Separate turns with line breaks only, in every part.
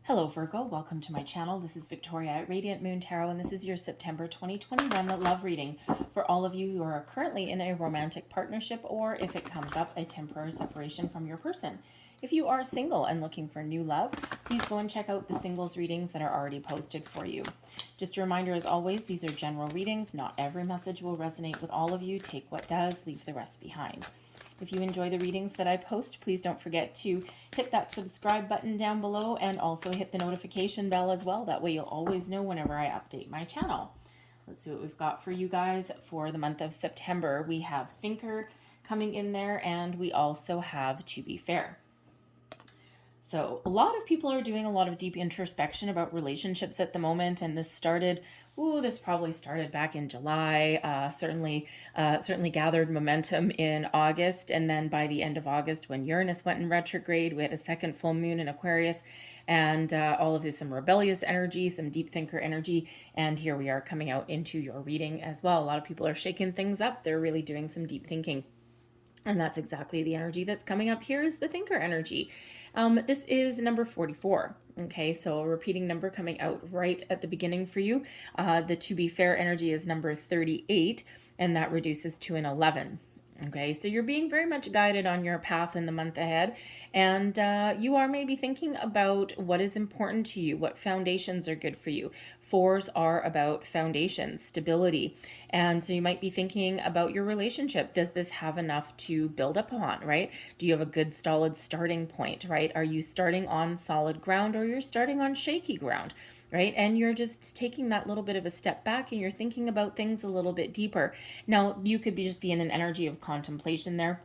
Hello Virgo, welcome to my channel. This is Victoria at Radiant Moon Tarot, and this is your September 2021 love reading for all of you who are currently in a romantic partnership, or if it comes up, a temporary separation from your person. If you are single and looking for new love, please go and check out the singles readings that are already posted for you. Just a reminder, as always, these are general readings. Not every message will resonate with all of you. Take what does, leave the rest behind. If you enjoy the readings that I post, please don't forget to hit that subscribe button down below and also hit the notification bell as well. That way you'll always know whenever I update my channel. Let's see what we've got for you guys for the month of September. We have Thinker coming in there, and we also have To Be Fair. So a lot of people are doing a lot of deep introspection about relationships at the moment, and this probably started back in July, certainly gathered momentum in August, and then by the end of August, when Uranus went in retrograde, we had a second full moon in Aquarius, and all of this, some rebellious energy, some deep thinker energy, and here we are coming out into your reading as well. A lot of people are shaking things up. They're really doing some deep thinking. And that's exactly the energy that's coming up here, is the thinker energy. This is number 44. Okay, so a repeating number coming out right at the beginning for you. The To Be Fair energy is number 38, and that reduces to an 11. Okay, so you're being very much guided on your path in the month ahead, and you are maybe thinking about what is important to you, what foundations are good for you. Fours are about foundations, stability, and so you might be thinking about your relationship. Does this have enough to build upon, right? Do you have a good solid starting point, right? Are you starting on solid ground, or you're starting on shaky ground? Right? And you're just taking that little bit of a step back, and you're thinking about things a little bit deeper. Now, you could just be in an energy of contemplation there.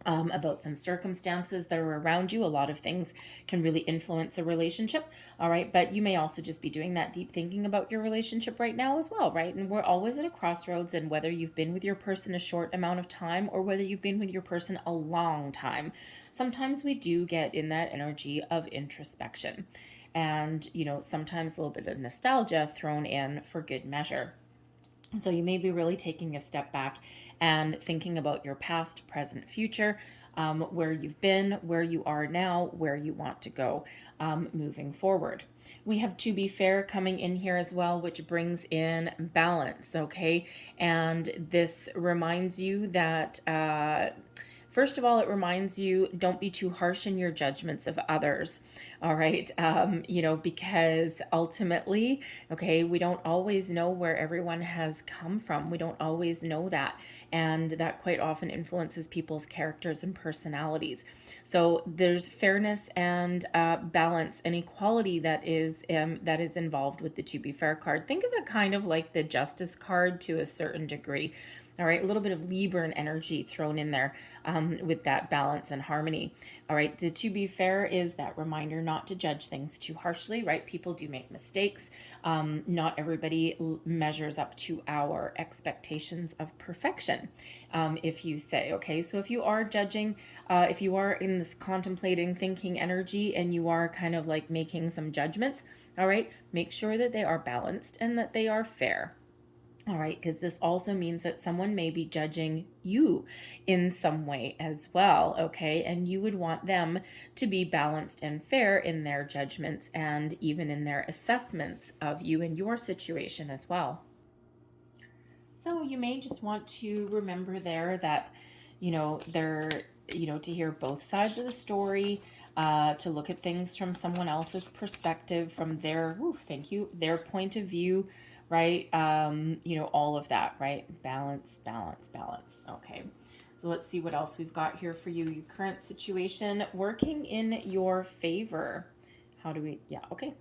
About some circumstances that are around you. A lot of things can really influence a relationship, all right? But you may also just be doing that deep thinking about your relationship right now as well, right? And we're always at a crossroads, and whether you've been with your person a short amount of time or whether you've been with your person a long time, sometimes we do get in that energy of introspection. And, sometimes a little bit of nostalgia thrown in for good measure. So you may be really taking a step back and thinking about your past, present, future, where you've been, where you are now, where you want to go moving forward. We have To Be Fair coming in here as well, which brings in balance, okay? And this reminds you that... First of all, it reminds you, don't be too harsh in your judgments of others, all right? Because ultimately, okay, we don't always know where everyone has come from. We don't always know that, and that quite often influences people's characters and personalities. So there's fairness and balance and equality that is involved with the To Be Fair card. Think of it kind of like the Justice card to a certain degree. All right, a little bit of LIBRA energy thrown in there with that balance and harmony. All right, the To Be Fair is that reminder not to judge things too harshly, right? People do make mistakes. Not everybody measures up to our expectations of perfection, if you say, okay? So if you are judging, if you are in this contemplating, thinking energy, and you are kind of like making some judgments, all right, make sure that they are balanced and that they are fair. All right, because this also means that someone may be judging you in some way as well, okay? And you would want them to be balanced and fair in their judgments and even in their assessments of you and your situation as well. So you may just want to remember there that, to hear both sides of the story, to look at things from someone else's perspective, from their point of view, right? All of that, right? Balance. Okay. So let's see what else we've got here for you. Your current situation working in your favor. Okay,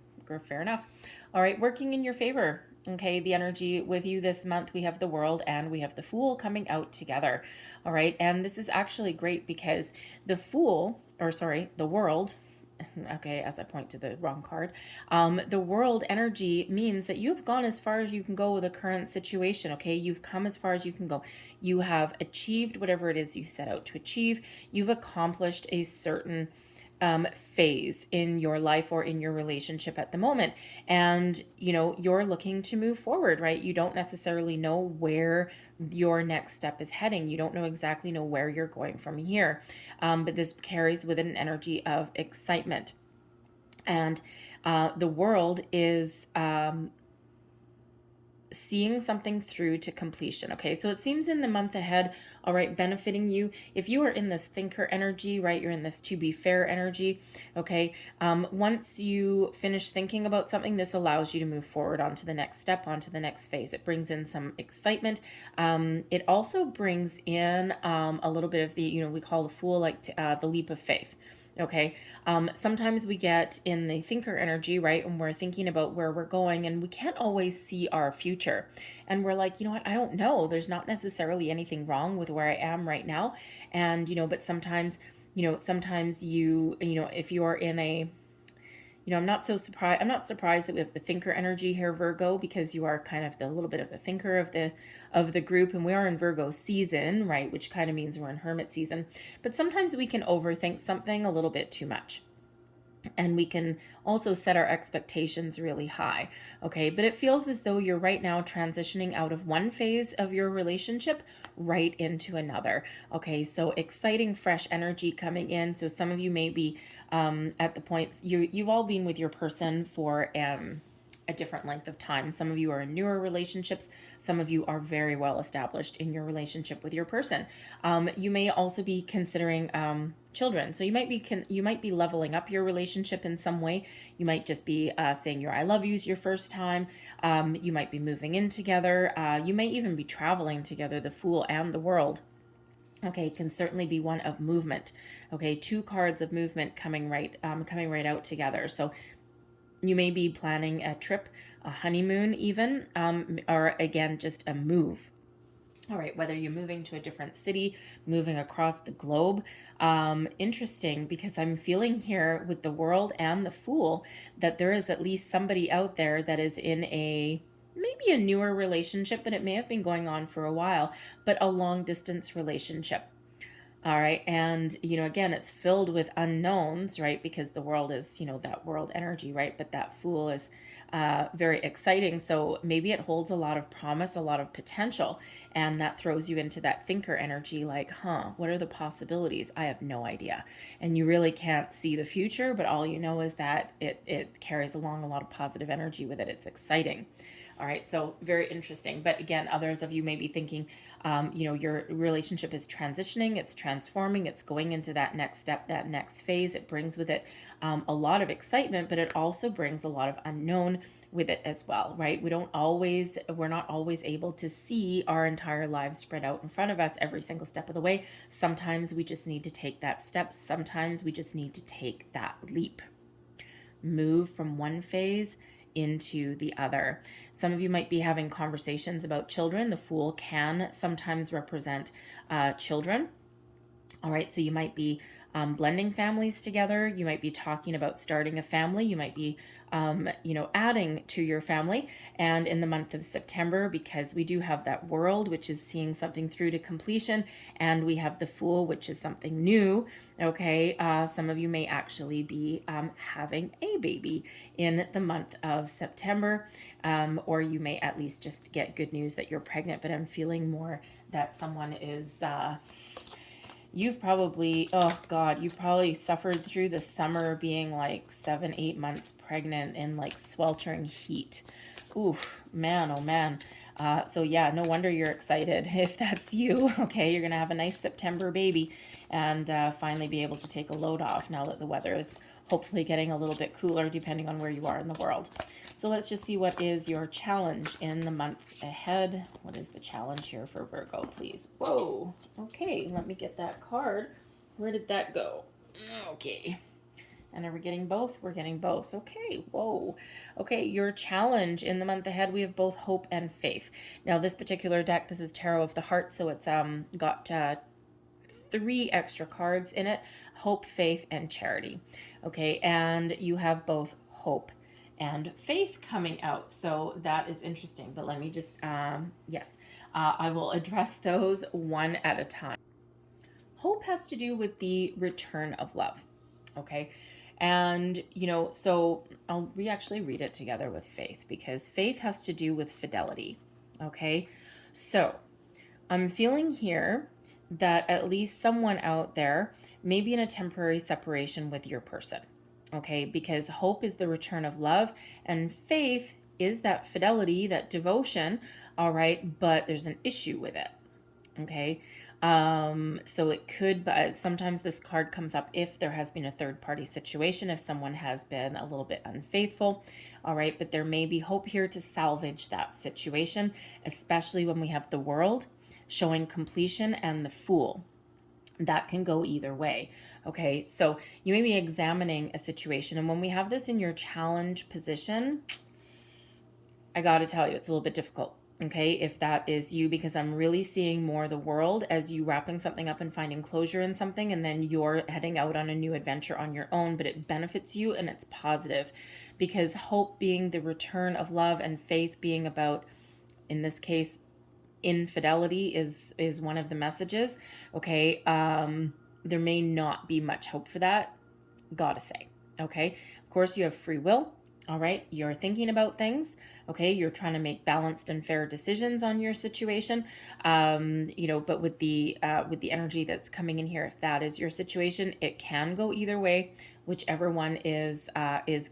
fair enough. All right, working in your favor. Okay, the energy with you this month, we have the World and we have the Fool coming out together. All right, and this is actually great because the World, okay, as I point to the wrong card, the World energy means that you've gone as far as you can go with the current situation, okay? You've come as far as you can go. You have achieved whatever it is you set out to achieve. You've accomplished a certain phase in your life or in your relationship at the moment. And, you're looking to move forward, right? You don't necessarily know where your next step is heading. You don't exactly know where you're going from here. But this carries with it an energy of excitement. And the world is seeing something through to completion. Okay, so it seems in the month ahead, all right, benefiting you. If you are in this thinker energy, right, you're in this to be fair energy. Okay, once you finish thinking about something, this allows you to move forward onto the next step, onto the next phase. It brings in some excitement. It also brings in a little bit of the, you know, we call the Fool, like the leap of faith. Okay. Sometimes we get in the thinker energy, right? And we're thinking about where we're going and we can't always see our future. And we're like, you know what? I don't know. There's not necessarily anything wrong with where I am right now. And, you know, but sometimes, sometimes if you're in a, I'm not surprised. I'm not surprised that we have the thinker energy here, Virgo, because you are kind of the little bit of the thinker of the group, and we are in Virgo season, right? Which kind of means we're in hermit season. But sometimes we can overthink something a little bit too much. And we can also set our expectations really high. Okay, but it feels as though you're right now transitioning out of one phase of your relationship right into another. Okay, so exciting, fresh energy coming in. So some of you may be at the point you've all been with your person for a different length of time. Some of you are in newer relationships. Some of you are very well established in your relationship with your person. You may also be considering children. So you might be leveling up your relationship in some way. You might just be saying your I love yous your first time. You might be moving in together. You may even be traveling together, the Fool and the World. Okay, can certainly be one of movement. Okay, 2 cards of movement coming right out together. So you may be planning a trip, a honeymoon even, or again, just a move. All right, whether you're moving to a different city, moving across the globe. Interesting, because I'm feeling here with the World and the Fool that there is at least somebody out there that is in maybe a newer relationship, but it may have been going on for a while, but a long distance relationship. All right. And, again, it's filled with unknowns, right? Because the World is, that World energy, right? But that Fool is very exciting. So maybe it holds a lot of promise, a lot of potential. And that throws you into that thinker energy, like, what are the possibilities? I have no idea. And you really can't see the future, but all you know is that it carries along a lot of positive energy with it. It's exciting. All right, so very interesting. But again, others of you may be thinking, your relationship is transitioning, it's transforming, it's going into that next step, that next phase. It brings with it a lot of excitement, but it also brings a lot of unknown with it as well, right? We're not always able to see our entire lives spread out in front of us every single step of the way. Sometimes we just need to take that step. Sometimes we just need to take that leap. Move from one phase into the other. Some of you might be having conversations about children. The Fool can sometimes represent children. All right, so you might be blending families together. You might be talking about starting a family. You might be, adding to your family. And in the month of September, because we do have that World, which is seeing something through to completion, and we have the Fool, which is something new. Okay, some of you may actually be having a baby in the month of September, or you may at least just get good news that you're pregnant. But I'm feeling more that someone is. You've probably suffered through the summer being like 7-8 months pregnant in like sweltering heat. Oof, man, oh man. So yeah, no wonder you're excited if that's you. Okay, you're gonna have a nice September baby and finally be able to take a load off now that the weather is hopefully getting a little bit cooler depending on where you are in the world. So let's just see what is your challenge in the month ahead. What is the challenge here for Virgo, please? Whoa. Okay, let me get that card. Where did that go? Okay. And are we getting both? We're getting both. Okay, whoa. Okay, your challenge in the month ahead, we have both hope and faith. Now, this particular deck, this is Tarot of the Heart, so it's got 3 extra cards in it: hope, faith, and charity. Okay, and you have both hope and faith coming out. So that is interesting. But let me just, I will address those one at a time. Hope has to do with the return of love. Okay. And, so we actually read it together with faith, because faith has to do with fidelity. Okay. So I'm feeling here that at least someone out there may be in a temporary separation with your person. okay? Because hope is the return of love, and faith is that fidelity, that devotion, all right? But there's an issue with it, okay? So it could, but sometimes this card comes up if there has been a third party situation, if someone has been a little bit unfaithful, all right? But there may be hope here to salvage that situation, especially when we have the World showing completion and the Fool. That can go either way, okay? So you may be examining a situation, and when we have this in your challenge position, I got to tell you, it's a little bit difficult, okay, if that is you, because I'm really seeing more the World as you wrapping something up and finding closure in something, and then you're heading out on a new adventure on your own, but it benefits you and it's positive, because hope being the return of love and faith being about, in this case, infidelity is one of the messages, okay? There may not be much hope for that, gotta say, okay? Of course, you have free will, all right? You're thinking about things, okay? You're trying to make balanced and fair decisions on your situation, you know, but with the energy that's coming in here, if that is your situation, it can go either way, whichever one is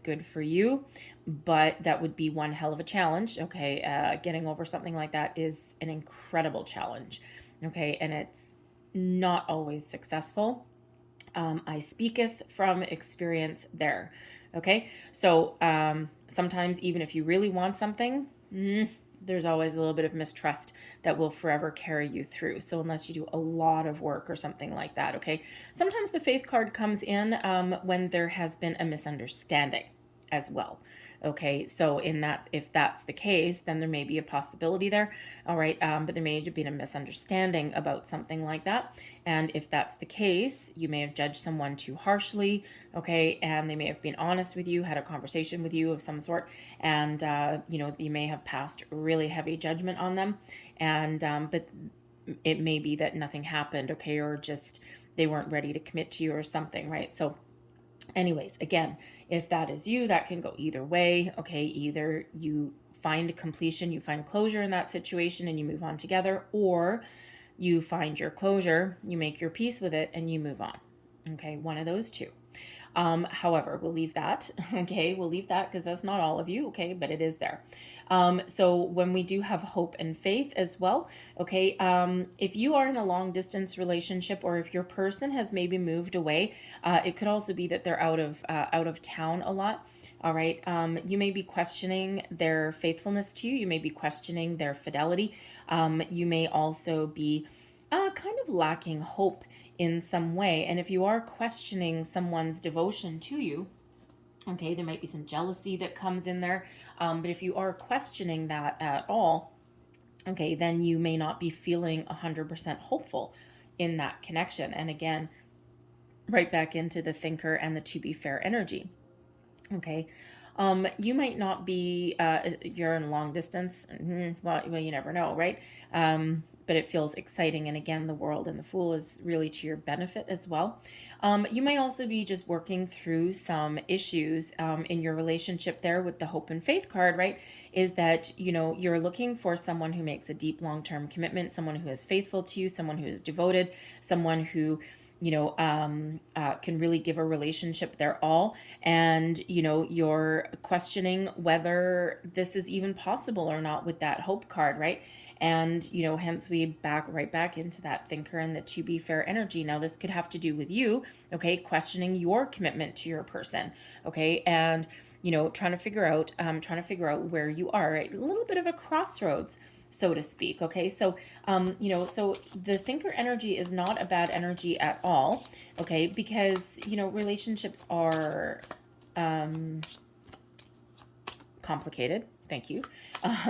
good for you. But that would be one hell of a challenge, okay? Getting over something like that is an incredible challenge, okay? And it's not always successful. I speaketh from experience there, okay? So sometimes even if you really want something, there's always a little bit of mistrust that will forever carry you through. So unless you do a lot of work or something like that, okay? Sometimes the Faith card comes in when there has been a misunderstanding as well. Okay, so in that, if that's the case, then there may be a possibility there, all right, but there may have been a misunderstanding about something like that, and if that's the case, you may have judged someone too harshly, okay, and they may have been honest with you, had a conversation with you of some sort, and, you know, you may have passed really heavy judgment on them, and, but it may be that nothing happened, okay, or just they weren't ready to commit to you or something, right? So anyways, again, if that is you, that can go either way, okay? Either you find completion, you find closure in that situation and you move on together, or you find your closure, you make your peace with it, and you move on, okay? One of those two. However, we'll leave that, okay? We'll leave that because that's not all of you, okay? But it is there. So when we do have hope and faith as well, okay, if you are in a long distance relationship, or if your person has maybe moved away, it could also be that they're out of town a lot. All right. You may be questioning their faithfulness to you. You may be questioning their fidelity. You may also be kind of lacking hope in some way. And if you are questioning someone's devotion to you, okay, there might be some jealousy that comes in there. But if you are questioning that at all, okay, then you may not be feeling 100% hopeful in that connection. And again, right back into the thinker and the to be fair energy. Okay. You might not be, you're in long distance. Well, you never know, right? But it feels exciting. And again, the World and the Fool is really to your benefit as well. You may also be just working through some issues in your relationship there with the Hope and Faith card, right? Is that, you know, you're looking for someone who makes a deep long-term commitment, someone who is faithful to you, someone who is devoted, someone who, you know, can really give a relationship their all. And, you know, you're questioning whether this is even possible or not with that Hope card, right? And, you know, hence we right back into that thinker and the to be fair energy. Now, this could have to do with you, okay, questioning your commitment to your person, okay, and, you know, trying to figure out where you are, right? A little bit of a crossroads, so to speak, okay? So, you know, so the thinker energy is not a bad energy at all, okay? Because, you know, relationships are complicated. Thank you.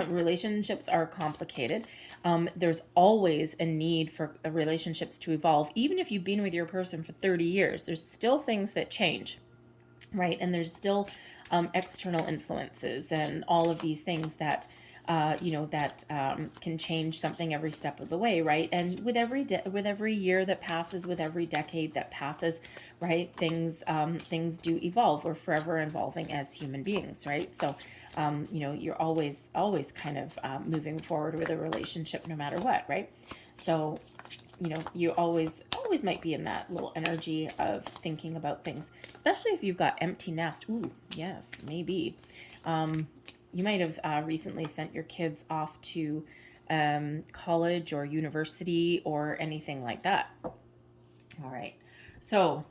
Relationships are complicated. There's always a need for relationships to evolve. Even if you've been with your person for 30 years, there's still things that change, right? And there's still external influences and all of these things that you know, that can change something every step of the way, right? And with every year that passes, with every decade that passes, right, things do evolve. We're forever evolving as human beings, right? So, you know, you're always kind of moving forward with a relationship no matter what, right? So, you know, you always might be in that little energy of thinking about things, especially if you've got empty nest. Ooh, yes, maybe. You might have recently sent your kids off to college or university or anything like that. All right. So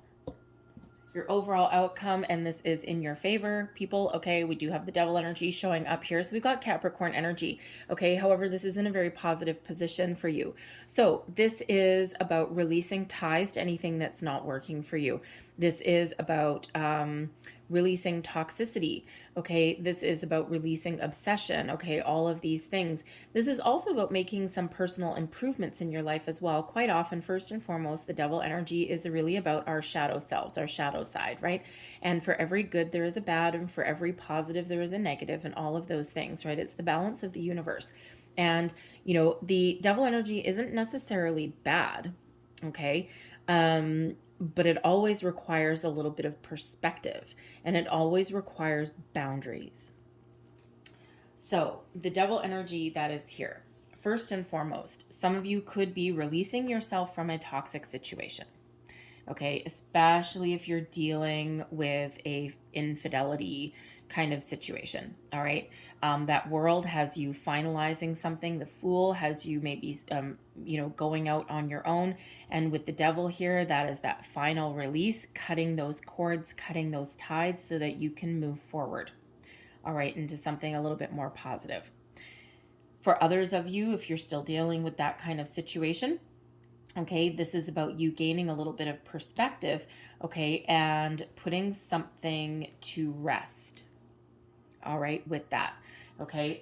your overall outcome, and this is in your favor, people. Okay, we do have the devil energy showing up here. So we've got Capricorn energy. Okay, however, this is in a very positive position for you. So this is about releasing ties to anything that's not working for you. This is about releasing toxicity. Okay, this is about releasing obsession. Okay, all of these things. This is also about making some personal improvements in your life as well. Quite often, first and foremost, the devil energy is really about our shadow selves, our shadow side, right? And for every good, there is a bad, and for every positive, there is a negative, and all of those things, right? It's the balance of the universe. And, you know, the devil energy isn't necessarily bad, okay? But it always requires a little bit of perspective, and it always requires boundaries. So the devil energy that is here, first and foremost, some of you could be releasing yourself from a toxic situation. Okay, especially if you're dealing with a infidelity kind of situation. All right, that world has you finalizing something. The Fool has you maybe, you know, going out on your own. And with the devil here, that is that final release, cutting those cords, cutting those ties, so that you can move forward. All right, into something a little bit more positive. For others of you, if you're still dealing with that kind of situation, okay, this is about you gaining a little bit of perspective, okay, and putting something to rest. All right, with that, okay.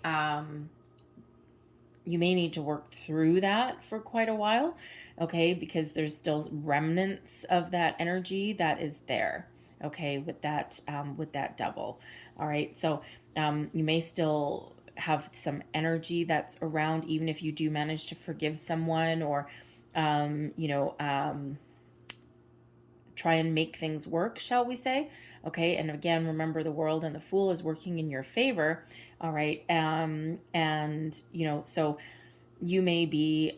You may need to work through that for quite a while, okay, because there's still remnants of that energy that is there, okay, with that devil. All right, so you may still have some energy that's around, even if you do manage to forgive someone, or you know, try and make things work, shall we say? Okay, and again, remember, the world and the Fool is working in your favor. All right, and you know, so you may be,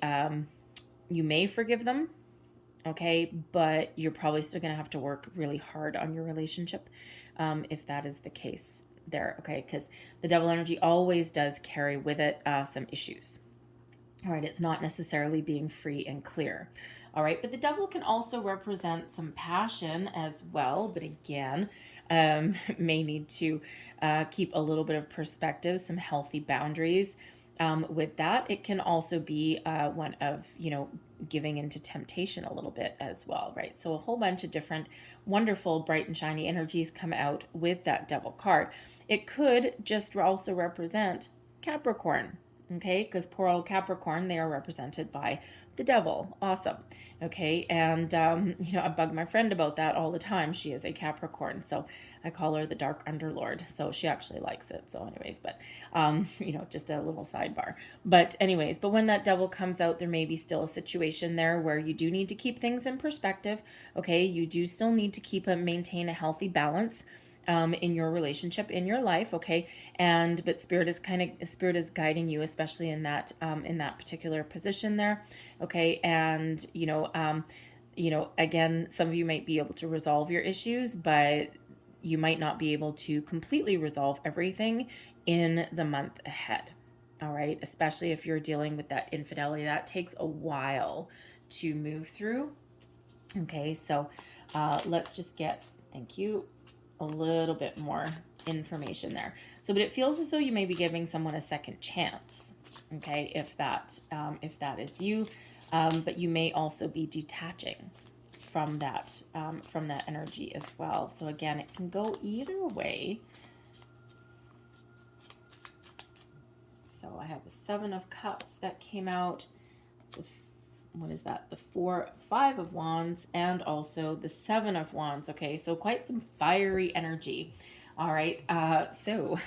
you may forgive them, okay, but you're probably still going to have to work really hard on your relationship, if that is the case there, okay, because the devil energy always does carry with it some issues. All right, it's not necessarily being free and clear. All right, but the devil can also represent some passion as well, but again, may need to keep a little bit of perspective, some healthy boundaries. With that, it can also be one of, you know, giving into temptation a little bit as well, right? So a whole bunch of different wonderful, bright and shiny energies come out with that devil card. It could just also represent Capricorn, okay, because poor old Capricorn, they are represented by the devil. Awesome. Okay, and you know, I bug my friend about that all the time. She is a Capricorn, so I call her the dark underlord, so she actually likes it. So anyways, but you know, just a little sidebar. But anyways, but when that devil comes out, there may be still a situation there where you do need to keep things in perspective. Okay, you do still need to maintain a healthy balance in your relationship, in your life, okay, but spirit is guiding you, especially in that particular position there, okay, and you know, again, some of you might be able to resolve your issues, but you might not be able to completely resolve everything in the month ahead. All right, especially if you're dealing with that infidelity, that takes a while to move through. Okay, so let's just get, thank you, a little bit more information there. So, but it feels as though you may be giving someone a second chance, okay, if that is you, but you may also be detaching from that energy as well. So again, it can go either way. So I have the Seven of Cups that came out. What is that? The Five of Wands, and also the Seven of Wands. Okay, so quite some fiery energy. All right, so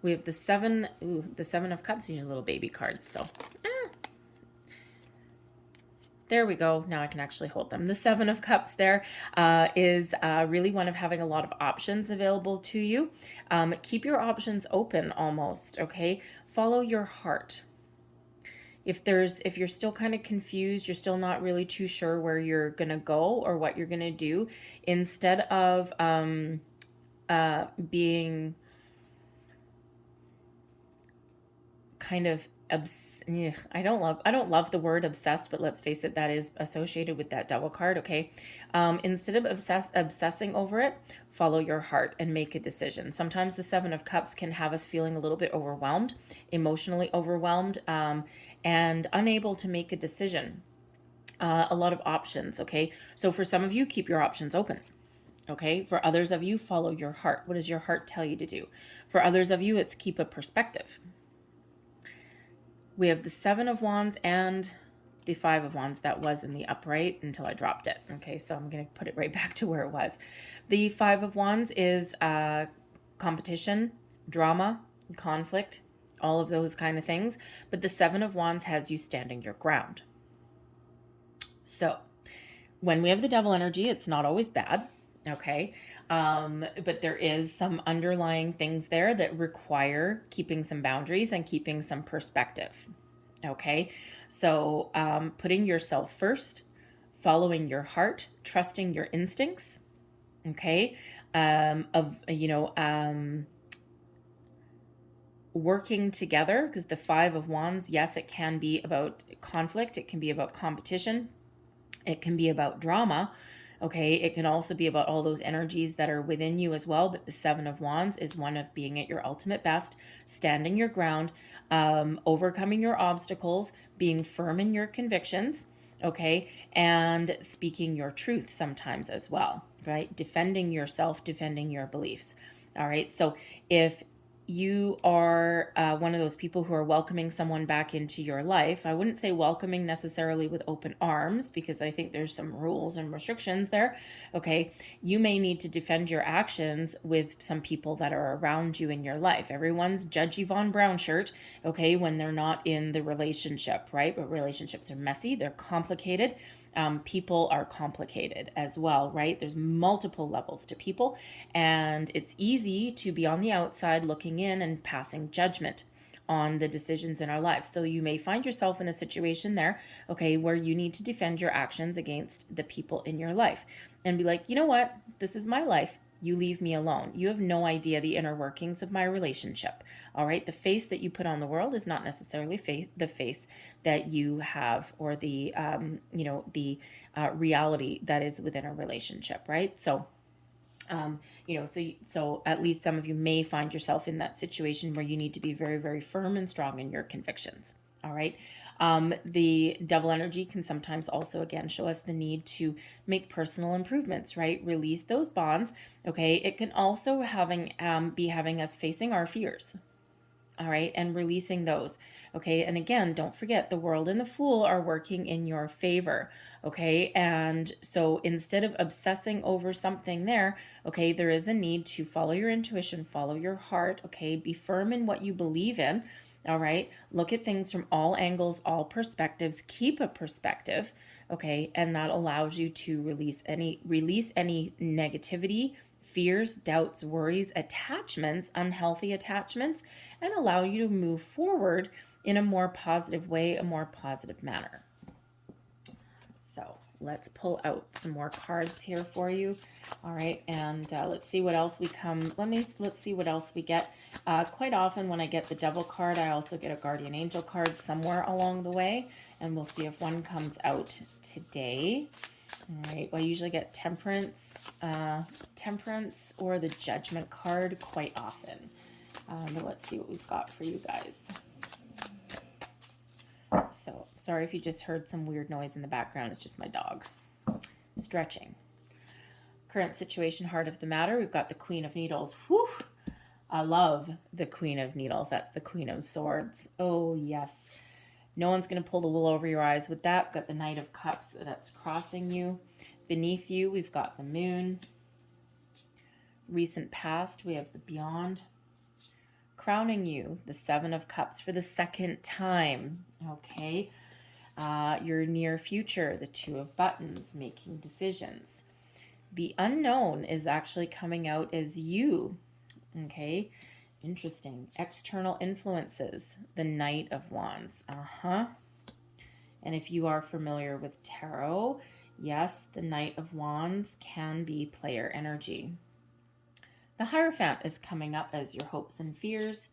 we have the Seven of Cups. These are little baby cards. So there we go. Now I can actually hold them. The Seven of Cups there is really one of having a lot of options available to you. Keep your options open almost, okay? Follow your heart. if you're still kind of confused, you're still not really too sure where you're going to go or what you're going to do, instead of being kind of I don't love the word obsessed, but let's face it, that is associated with that Devil card. Okay. Instead of obsessing over it, follow your heart and make a decision. Sometimes the Seven of Cups can have us feeling a little bit overwhelmed, emotionally overwhelmed, and unable to make a decision. A lot of options. Okay. So for some of you, keep your options open. Okay. For others of you, follow your heart. What does your heart tell you to do? For others of you, it's keep a perspective. We have the Seven of Wands and the Five of Wands that was in the upright until I dropped it. Okay, so I'm going to put it right back to where it was. The Five of Wands is competition, drama, conflict, all of those kind of things. But the Seven of Wands has you standing your ground. So when we have the Devil energy, it's not always bad. Okay. But there is some underlying things there that require keeping some boundaries and keeping some perspective. Okay. So, putting yourself first, following your heart, trusting your instincts. Okay. Working together, because the Five of Wands, yes, it can be about conflict. It can be about competition. It can be about drama. Okay, it can also be about all those energies that are within you as well. But the Seven of Wands is one of being at your ultimate best, standing your ground, overcoming your obstacles, being firm in your convictions, okay, and speaking your truth sometimes as well, right? Defending yourself, defending your beliefs. All right, so if you are one of those people who are welcoming someone back into your life, I wouldn't say welcoming necessarily with open arms, because I think there's some rules and restrictions there. Okay. You may need to defend your actions with some people that are around you in your life. Everyone's Judge Yvonne Brown shirt, okay, when they're not in the relationship, right? But relationships are messy, they're complicated. People are complicated as well, right? There's multiple levels to people, and it's easy to be on the outside looking in and passing judgment on the decisions in our lives. So you may find yourself in a situation there, okay, where you need to defend your actions against the people in your life and be like, you know what? This is my life. You leave me alone. You have no idea the inner workings of my relationship. All right. The face that you put on the world is not necessarily the face that you have, or the, reality that is within a relationship. Right. So, so at least some of you may find yourself in that situation where you need to be very, very firm and strong in your convictions. All right. The Devil energy can sometimes also, again, show us the need to make personal improvements, right? Release those bonds. Okay. It can also be having us facing our fears. All right. And releasing those. Okay. And again, don't forget, the World and the Fool are working in your favor. Okay. And so instead of obsessing over something there, okay, there is a need to follow your intuition, follow your heart. Okay. Be firm in what you believe in. All right. Look at things from all angles, all perspectives. Keep a perspective. Okay. And that allows you to release any negativity, fears, doubts, worries, attachments, unhealthy attachments, and allow you to move forward in a more positive way, a more positive manner. So let's pull out some more cards here for you. All right, and let's see what else let's see what else we get. Quite often when I get the Devil card, I also get a Guardian Angel card somewhere along the way, and we'll see if one comes out today. All right, well, I usually get Temperance or the Judgment card quite often. But let's see what we've got for you guys. So, sorry if you just heard some weird noise in the background. It's just my dog stretching. Current situation, heart of the matter. We've got the Queen of Needles. Whew! I love the Queen of Needles. That's the Queen of Swords. Oh, yes. No one's going to pull the wool over your eyes with that. We've got the Knight of Cups that's crossing you. Beneath you, we've got the Moon. Recent past, we have the Beyond. Crowning you, the Seven of Cups for the second time. Okay. Your near future, the Two of Buttons, making decisions. The unknown is actually coming out as you. Okay. Interesting. External influences, the Knight of Wands. And if you are familiar with tarot, yes, the Knight of Wands can be player energy. The Hierophant is coming up as your hopes and fears.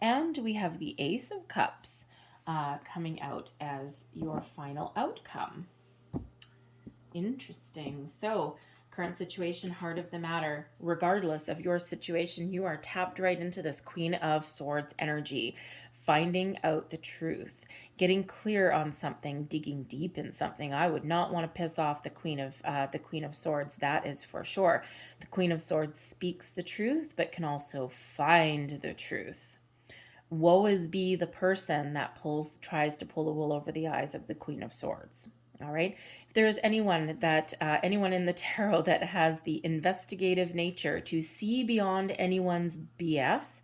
And we have the Ace of Cups coming out as your final outcome. Interesting. So, current situation, heart of the matter. Regardless of your situation, you are tapped right into this Queen of Swords energy, finding out the truth, getting clear on something, digging deep in something. I would not want to piss off the Queen of Swords. That is for sure. The Queen of Swords speaks the truth, but can also find the truth. Woe is be the person that tries to pull the wool over the eyes of the Queen of Swords. All right. If there is anyone in the tarot that has the investigative nature to see beyond anyone's BS,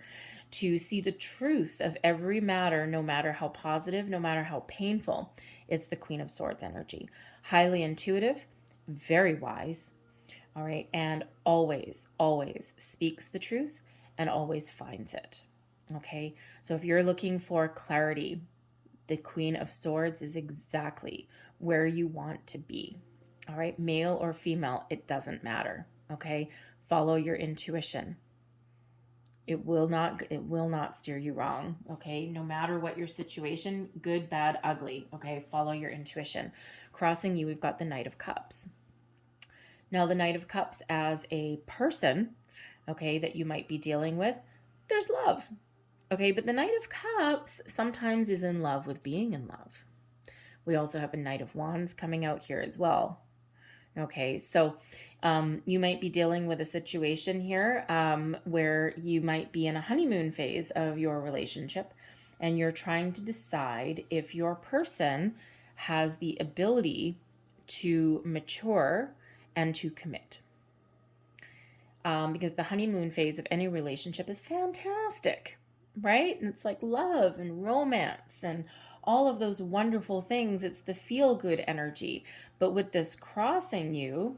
to see the truth of every matter, no matter how positive, no matter how painful, it's the Queen of Swords energy. Highly intuitive, very wise. All right. And always, always speaks the truth and always finds it. Okay, so if you're looking for clarity, the Queen of Swords is exactly where you want to be. All right, male or female, it doesn't matter. Okay, follow your intuition. It will not steer you wrong. Okay, no matter what your situation, good, bad, ugly. Okay, follow your intuition. Crossing you, we've got the Knight of Cups. Now, the Knight of Cups as a person, okay, that you might be dealing with, there's love. Okay, but the Knight of Cups sometimes is in love with being in love. We also have a Knight of Wands coming out here as well. Okay, so you might be dealing with a situation here where you might be in a honeymoon phase of your relationship, and you're trying to decide if your person has the ability to mature and to commit. Because the honeymoon phase of any relationship is fantastic. Right? And it's like love and romance and all of those wonderful things. It's the feel-good energy. But with this crossing you,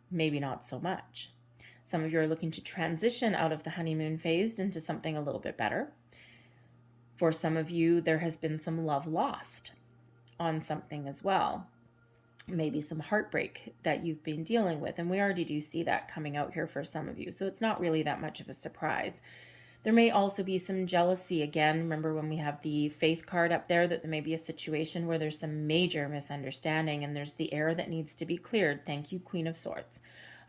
maybe not so much. Some of you are looking to transition out of the honeymoon phase into something a little bit better. For some of you, there has been some love lost on something as well. Maybe some heartbreak that you've been dealing with. And we already do see that coming out here for some of you. So it's not really that much of a surprise. There may also be some jealousy. Again, remember when we have the Faith card up there, that there may be a situation where there's some major misunderstanding and there's the air that needs to be cleared. Thank you, Queen of Swords.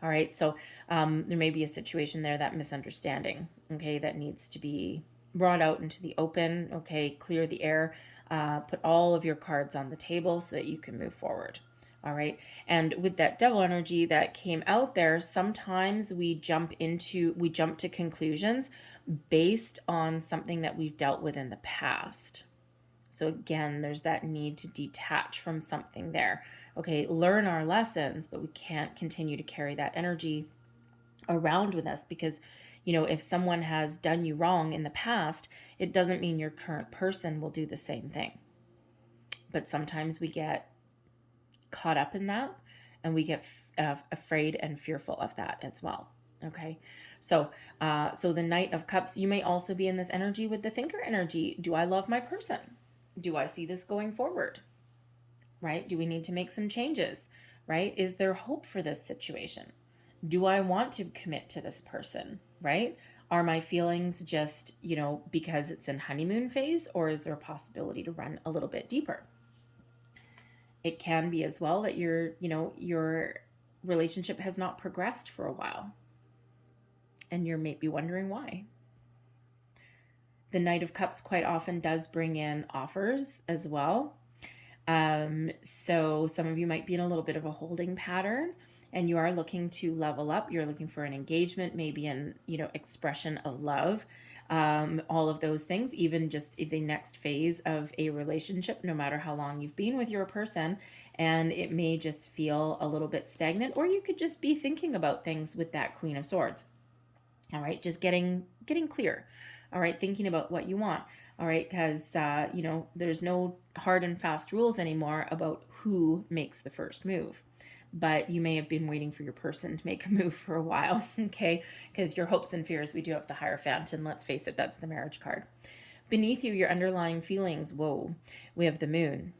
All right, so there may be a situation there, that misunderstanding, okay, that needs to be brought out into the open, okay, clear the air, put all of your cards on the table so that you can move forward. All right. And with that Devil energy that came out there, sometimes we jump to conclusions based on something that we've dealt with in the past. So again, there's that need to detach from something there. Okay, learn our lessons, but we can't continue to carry that energy around with us because, you know, if someone has done you wrong in the past, it doesn't mean your current person will do the same thing. But sometimes we get caught up in that and we get afraid and fearful of that as well. Okay, so the Knight of Cups, you may also be in this energy with the Thinker energy. Do I love my person? Do I see this going forward? Right? Do we need to make some changes? Right? Is there hope for this situation? Do I want to commit to this person? Right? Are my feelings just, you know, because it's in honeymoon phase, or is there a possibility to run a little bit deeper? It can be as well that your relationship has not progressed for a while. And you may be wondering why. The Knight of Cups quite often does bring in offers as well. So some of you might be in a little bit of a holding pattern and you are looking to level up. You're looking for an engagement, maybe an, expression of love, all of those things, even just the next phase of a relationship, no matter how long you've been with your person. And it may just feel a little bit stagnant, or you could just be thinking about things with that Queen of Swords. All right, just getting clear. All right, thinking about what you want. All right, because, there's no hard and fast rules anymore about who makes the first move. But you may have been waiting for your person to make a move for a while, okay? Because your hopes and fears, we do have the Hierophant, and let's face it, that's the marriage card. Beneath you, your underlying feelings. Whoa, we have the moon.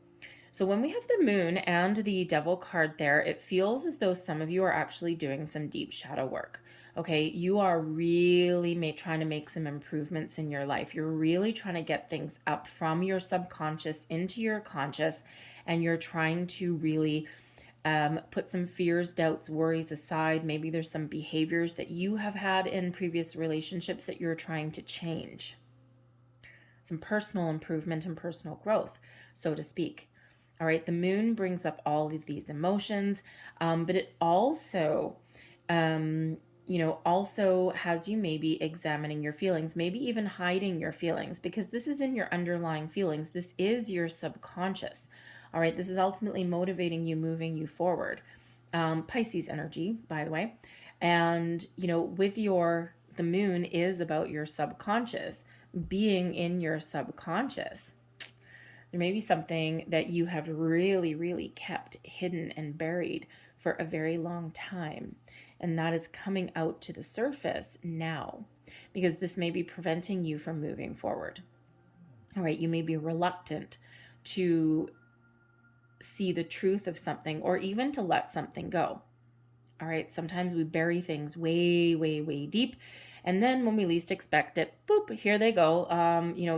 So when we have the moon and the devil card there, it feels as though some of you are actually doing some deep shadow work. Okay, you are really trying to make some improvements in your life. You're really trying to get things up from your subconscious into your conscious, and you're trying to really put some fears, doubts, worries aside. Maybe there's some behaviors that you have had in previous relationships that you're trying to change. Some personal improvement and personal growth, so to speak. All right, the moon brings up all of these emotions, but it also, also has you maybe examining your feelings, maybe even hiding your feelings, because this is in your underlying feelings. This is your subconscious. All right, this is ultimately motivating you, moving you forward. Pisces energy, by the way. And, with the moon is about your subconscious, being in your subconscious. There may be something that you have really, really kept hidden and buried for a very long time. And that is coming out to the surface now, because this may be preventing you from moving forward. All right, you may be reluctant to see the truth of something, or even to let something go. All right, sometimes we bury things way, way, way deep. And then when we least expect it, boop, here they go.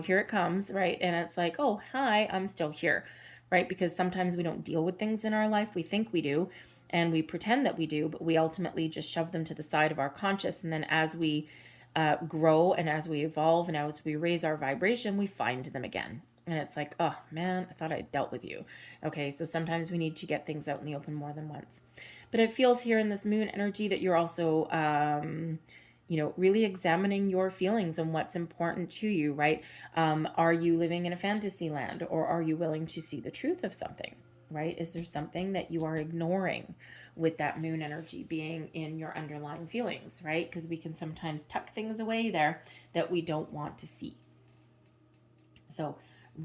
Here it comes, right? And it's like, oh, hi, I'm still here, right? Because sometimes we don't deal with things in our life. We think we do, and we pretend that we do, but we ultimately just shove them to the side of our conscious. And then as we grow and as we evolve and as we raise our vibration, we find them again. And it's like, oh man, I thought I dealt with you. Okay, so sometimes we need to get things out in the open more than once. But it feels here in this moon energy that you're also, really examining your feelings and what's important to you, right? Are you living in a fantasy land, or are you willing to see the truth of something, right? Is there something that you are ignoring with that moon energy being in your underlying feelings, right? Because we can sometimes tuck things away there that we don't want to see. So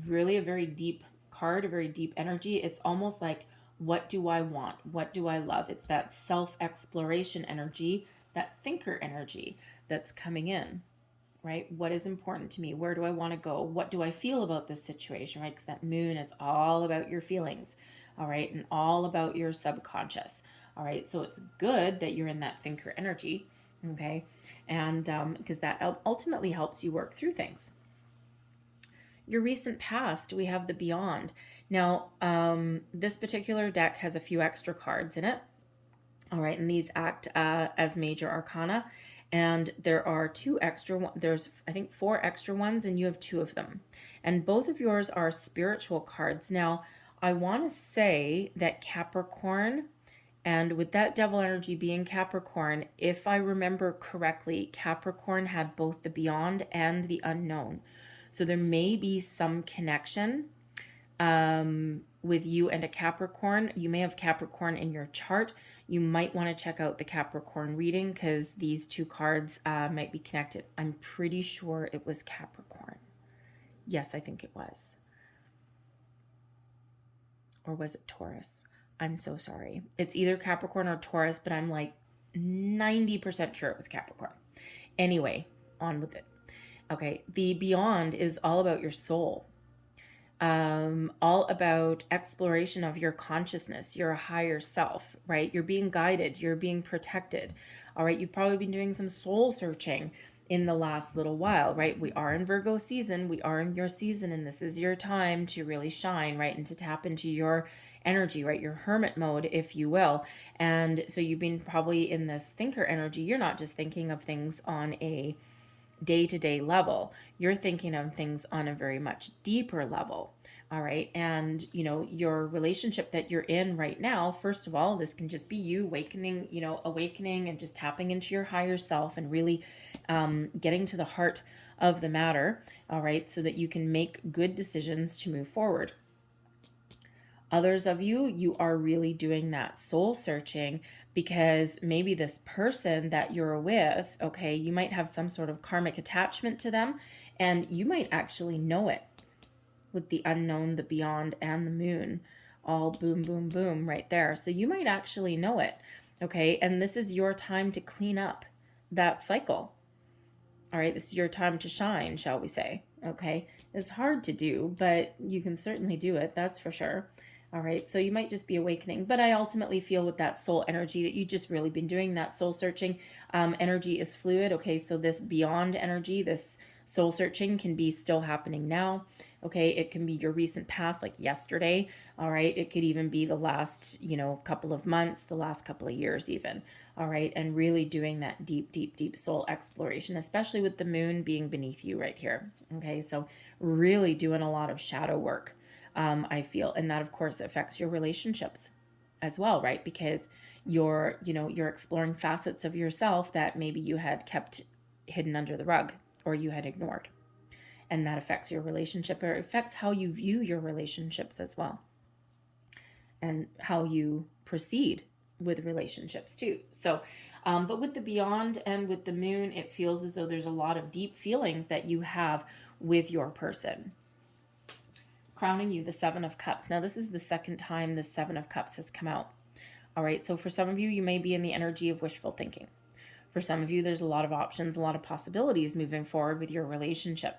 really a very deep card, a very deep energy. It's almost like, what do I want? What do I love? It's that self-exploration energy, that thinker energy that's coming in, right? What is important to me? Where do I want to go? What do I feel about this situation, right? Because that moon is all about your feelings, all right? And all about your subconscious, all right? So it's good that you're in that thinker energy, okay? And because that ultimately helps you work through things. Your recent past, we have the beyond. Now, this particular deck has a few extra cards in it. All right, and these act as major arcana. And there are there's, I think, 4 extra ones, and you have 2 of them. And both of yours are spiritual cards. Now, I want to say that Capricorn, and with that devil energy being Capricorn, if I remember correctly, Capricorn had both the beyond and the unknown. So there may be some connection with you and a Capricorn. You may have Capricorn in your chart. You might want to check out the Capricorn reading, because these 2 cards might be connected. I'm pretty sure it was Capricorn. Yes, I think it was. Or was it Taurus? I'm so sorry. It's either Capricorn or Taurus, but I'm like 90% sure it was Capricorn. Anyway, on with it. Okay, the beyond is all about your soul, all about exploration of your consciousness, your higher self, right? You're being guided, you're being protected, all right? You've probably been doing some soul searching in the last little while, right? We are in Virgo season, we are in your season, and this is your time to really shine, right? And to tap into your energy, right? Your hermit mode, if you will. And so you've been probably in this thinker energy. You're not just thinking of things on a day-to-day level, you're thinking of things on a very much deeper level. All right, and your relationship that you're in right now, first of all, this can just be you awakening and just tapping into your higher self and really getting to the heart of the matter, all right, so that you can make good decisions to move forward. Others of you are really doing that soul searching, because maybe this person that you're with, okay, you might have some sort of karmic attachment to them, and you might actually know it, with the unknown, the beyond, and the moon all boom, boom, boom right there. So you might actually know it, okay? And this is your time to clean up that cycle. All right, this is your time to shine, shall we say. Okay, it's hard to do, but you can certainly do it, that's for sure. All right, so you might just be awakening, but I ultimately feel with that soul energy that you just really been doing that soul searching. Energy is fluid. Okay, so this beyond energy, this soul searching can be still happening now. Okay, it can be your recent past, like yesterday. All right, it could even be the last, couple of months, the last couple of years even. All right, and really doing that deep, deep, deep soul exploration, especially with the moon being beneath you right here. Okay, so really doing a lot of shadow work, I feel, and that of course affects your relationships as well, right? Because you're exploring facets of yourself that maybe you had kept hidden under the rug or you had ignored. And that affects your relationship, or affects how you view your relationships as well, and how you proceed with relationships too. So, but with the beyond and with the moon, it feels as though there's a lot of deep feelings that you have with your person. Crowning you, the Seven of Cups. Now, this is the second time the Seven of Cups has come out. All right, so for some of you, you may be in the energy of wishful thinking. For some of you, there's a lot of options, a lot of possibilities moving forward with your relationship.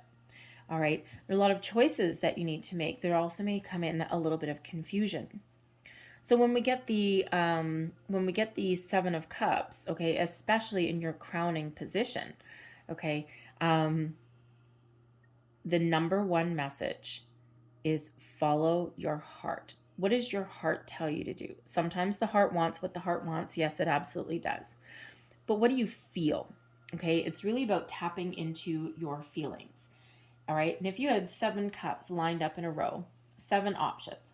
All right, there are a lot of choices that you need to make. There also may come in a little bit of confusion. So when we get the Seven of Cups, okay, especially in your crowning position, okay, the number one message is follow your heart. What does your heart tell you to do? Sometimes the heart wants what the heart wants. Yes, it absolutely does. But what do you feel? Okay, it's really about tapping into your feelings. All right, and if you had 7 cups lined up in a row, 7 options,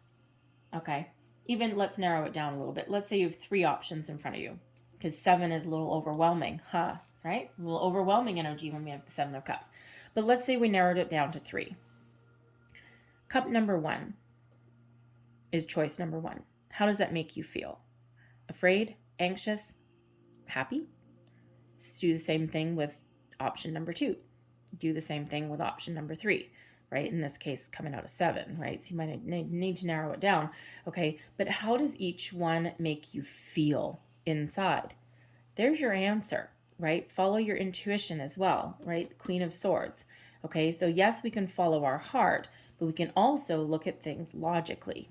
okay, even let's narrow it down a little bit. Let's say you have 3 options in front of you, because 7 is a little overwhelming, right? A little overwhelming energy when we have the 7 of cups. But let's say we narrowed it down to 3. Cup number 1 is choice number 1. How does that make you feel? Afraid, anxious, happy? Let's do the same thing with option number 2. Do the same thing with option number 3, right? In this case, coming out of 7, right? So you might need to narrow it down, okay? But how does each one make you feel inside? There's your answer, right? Follow your intuition as well, right? The Queen of Swords, okay? So yes, we can follow our heart, but we can also look at things logically.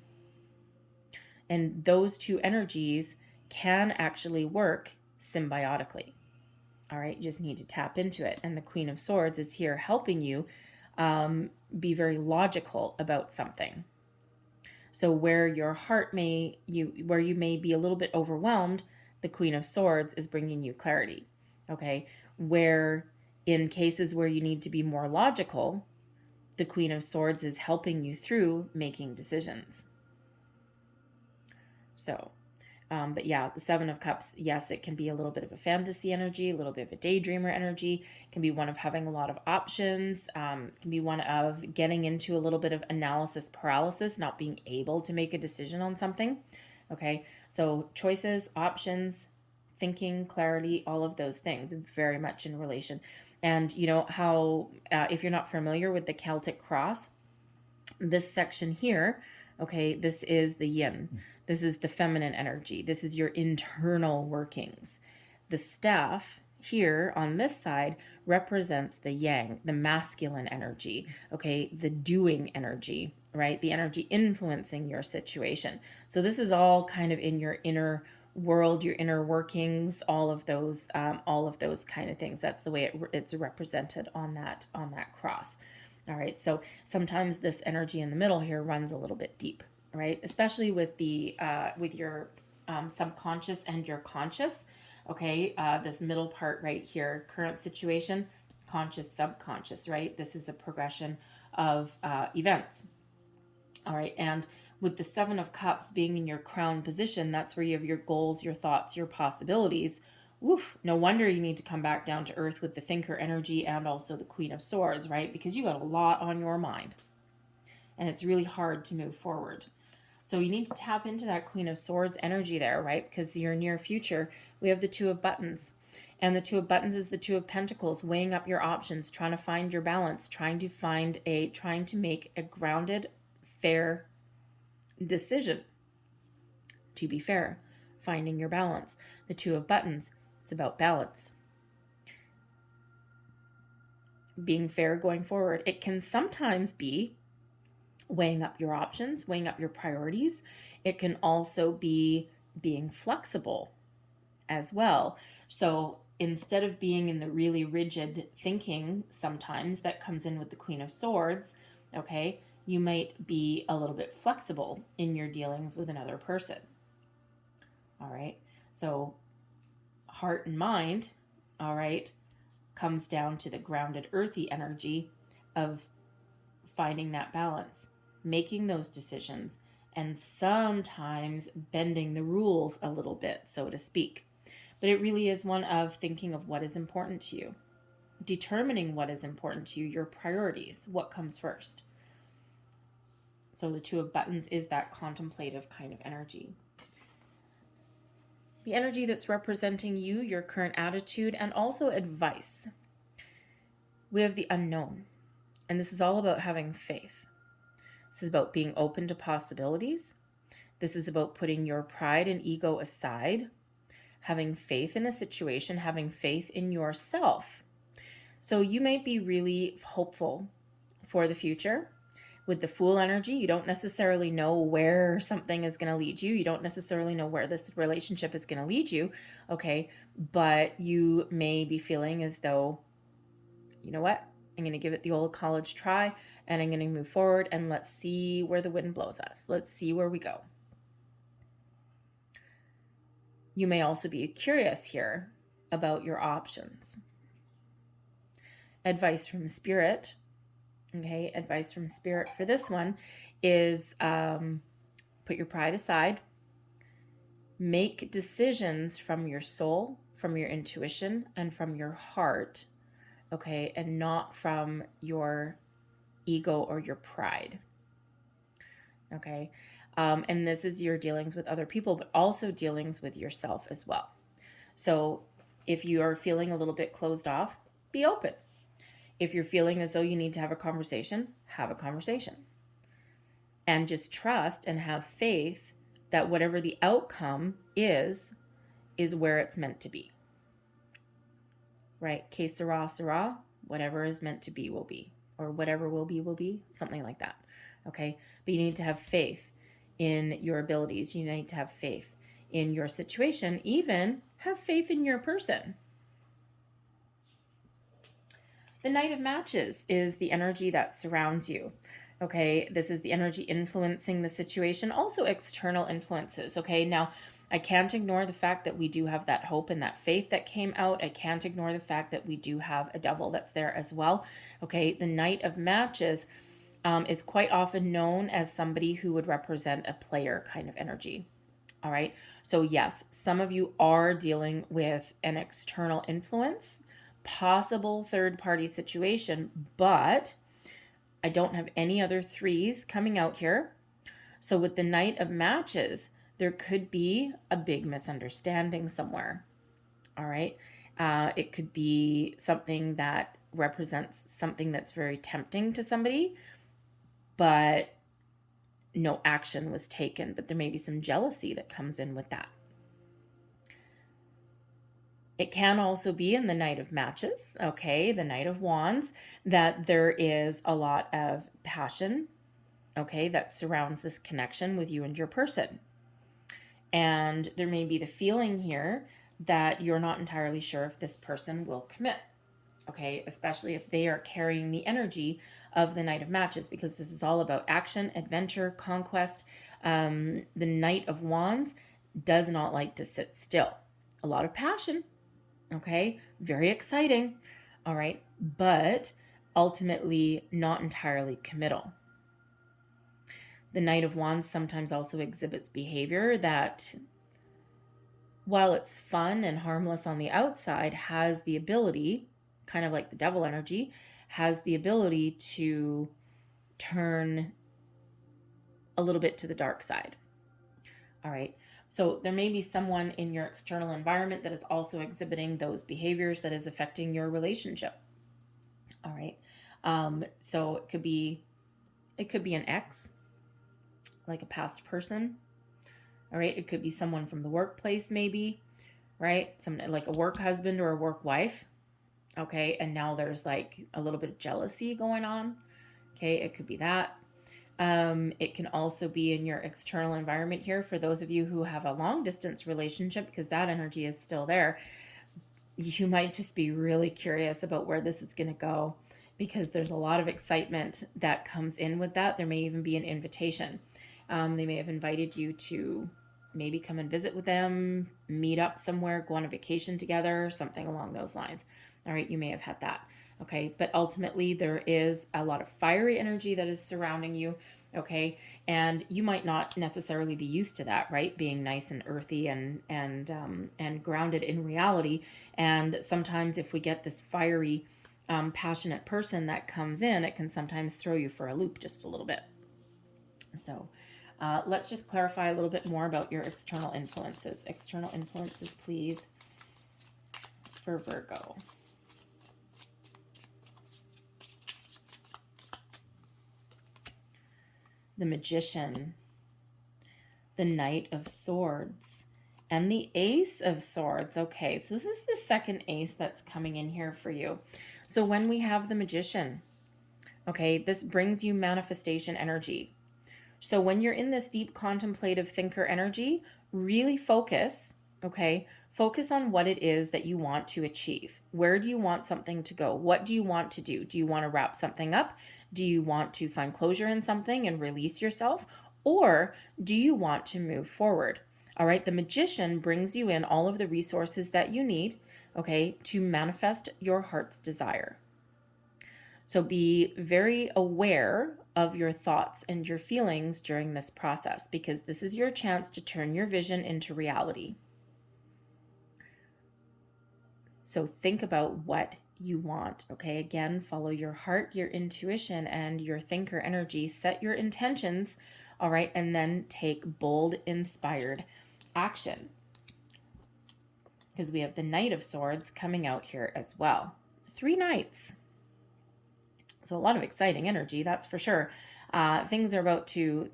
And those two energies can actually work symbiotically. All right, you just need to tap into it. And the Queen of Swords is here helping you be very logical about something. So where your heart where you may be a little bit overwhelmed, the Queen of Swords is bringing you clarity. Okay, where in cases where you need to be more logical, the Queen of Swords is helping you through making decisions. So, but yeah, the 7 of Cups, yes, it can be a little bit of a fantasy energy, a little bit of a daydreamer energy. It can be one of having a lot of options. It can be one of getting into a little bit of analysis paralysis, not being able to make a decision on something. Okay, so choices, options, thinking, clarity, all of those things very much in relation. And you know how, if you're not familiar with the Celtic cross, this section here, okay, this is the yin. This is the feminine energy. This is your internal workings. The staff here on this side represents the yang, the masculine energy, okay, the doing energy, right? The energy influencing your situation. So this is all kind of in your inner world, your inner workings, all of those kind of things. That's the way it's represented on that cross. All right, so sometimes this energy in the middle here runs a little bit deep, right? Especially with the with your subconscious and your conscious. Okay, this middle part right here, current situation, conscious, subconscious, right? This is a progression of events. All right, and with the 7 of Cups being in your crown position, that's where you have your goals, your thoughts, your possibilities. Woof, no wonder you need to come back down to earth with the thinker energy and also the Queen of Swords, right? Because you got a lot on your mind and it's really hard to move forward. So you need to tap into that Queen of Swords energy there, right? Because your near future, we have the 2 of Buttons. And the 2 of Buttons is the 2 of Pentacles, weighing up your options, trying to find your balance, trying to make a grounded, fair decision. To be fair, finding your balance. The 2 of Buttons, it's about balance. being fair going forward. It can sometimes be weighing up your options, weighing up your priorities. It can also be being flexible as well. So instead of being in the really rigid thinking sometimes that comes in with the Queen of Swords, okay, you might be a little bit flexible in your dealings with another person. All right. So heart and mind, all right, comes down to the grounded earthy energy of finding that balance, making those decisions, and sometimes bending the rules a little bit, so to speak. But it really is one of thinking of what is important to you, determining what is important to you, your priorities, what comes first. So the Two of Buttons is that contemplative kind of energy. The energy that's representing you, your current attitude, and also advice. We have the Unknown, and this is all about having faith. This is about being open to possibilities. This is about putting your pride and ego aside, having faith in a situation, having faith in yourself. So you might be really hopeful for the future. With the Fool energy, you don't necessarily know where something is going to lead you. You don't necessarily know where this relationship is going to lead you, okay? But you may be feeling as though, you know what? I'm going to give it the old college try, and I'm going to move forward, and let's see where the wind blows us. Let's see where we go. You may also be curious here about your options. Advice from Spirit. Okay, advice from Spirit for this one is put your pride aside. Make decisions from your soul, from your intuition, and from your heart, okay, and not from your ego or your pride, okay? And this is your dealings with other people, but also dealings with yourself as well. So if you are feeling a little bit closed off, be open. If you're feeling as though you need to have a conversation, have a conversation. And just trust and have faith that whatever the outcome is where it's meant to be. Right? Que sera, sera. Whatever is meant to be will be. Or whatever will be. Something like that. Okay? But you need to have faith in your abilities. You need to have faith in your situation. Even have faith in your person. The Knight of Matches is the energy that surrounds you. Okay, this is the energy influencing the situation, also external influences. Okay, now I can't ignore the fact that we do have that hope and that faith that came out. I can't ignore the fact that we do have a devil that's there as well. Okay, the Knight of Matches is quite often known as somebody who would represent a player kind of energy. All right, so yes, some of you are dealing with an external influence, possible third-party situation, but I don't have any other threes coming out here. So with the Knight of Matches, there could be a big misunderstanding somewhere. All right. It could be something that represents something that's very tempting to somebody, but no action was taken. But there may be some jealousy that comes in with that. It can also be in the Knight of Matches, okay, the Knight of Wands, that there is a lot of passion, okay, that surrounds this connection with you and your person. And there may be the feeling here that you're not entirely sure if this person will commit, okay, especially if they are carrying the energy of the Knight of Matches, because this is all about action, adventure, conquest. The Knight of Wands does not like to sit still. A lot of passion. Okay, very exciting, all right, but ultimately not entirely committal. The Knight of Wands sometimes also exhibits behavior that, while it's fun and harmless on the outside, has the ability, kind of like the devil energy, has the ability to turn a little bit to the dark side, all right. So there may be someone in your external environment that is also exhibiting those behaviors that is affecting your relationship. All right. So it could be an ex, like a past person. All right. It could be someone from the workplace, maybe, right? Someone like a work husband or a work wife. Okay. And now there's like a little bit of jealousy going on. Okay. It could be that. It can also be in your external environment here for those of you who have a long distance relationship, because that energy is still there. You might just be really curious about where this is going to go, because there's a lot of excitement that comes in with that. There may even be an invitation. They may have invited you to maybe come and visit with them, meet up somewhere, go on a vacation together, something along those lines. All right, you may have had that. Okay, but ultimately there is a lot of fiery energy that is surrounding you. Okay, and you might not necessarily be used to that, right? Being nice and earthy and grounded in reality. And sometimes if we get this fiery, passionate person that comes in, it can sometimes throw you for a loop just a little bit. So let's just clarify a little bit more about your external influences. External influences, please, for Virgo. The Magician, the Knight of Swords, and the Ace of Swords. Okay, so this is the second ace that's coming in here for you. So when we have the Magician, okay, this brings you manifestation energy. So when you're in this deep contemplative thinker energy, really focus, okay? Focus on what it is that you want to achieve. Where do you want something to go? What do you want to do? Do you want to wrap something up? Do you want to find closure in something and release yourself? Or do you want to move forward? All right, the Magician brings you in all of the resources that you need, okay, to manifest your heart's desire. So be very aware of your thoughts and your feelings during this process, because this is your chance to turn your vision into reality. So think about what you want, okay? Again, follow your heart, your intuition, and your thinker energy. Set your intentions, all right? And then take bold, inspired action, because we have the Knight of Swords coming out here as well. 3 knights. So a lot of exciting energy, that's for sure. Things are about to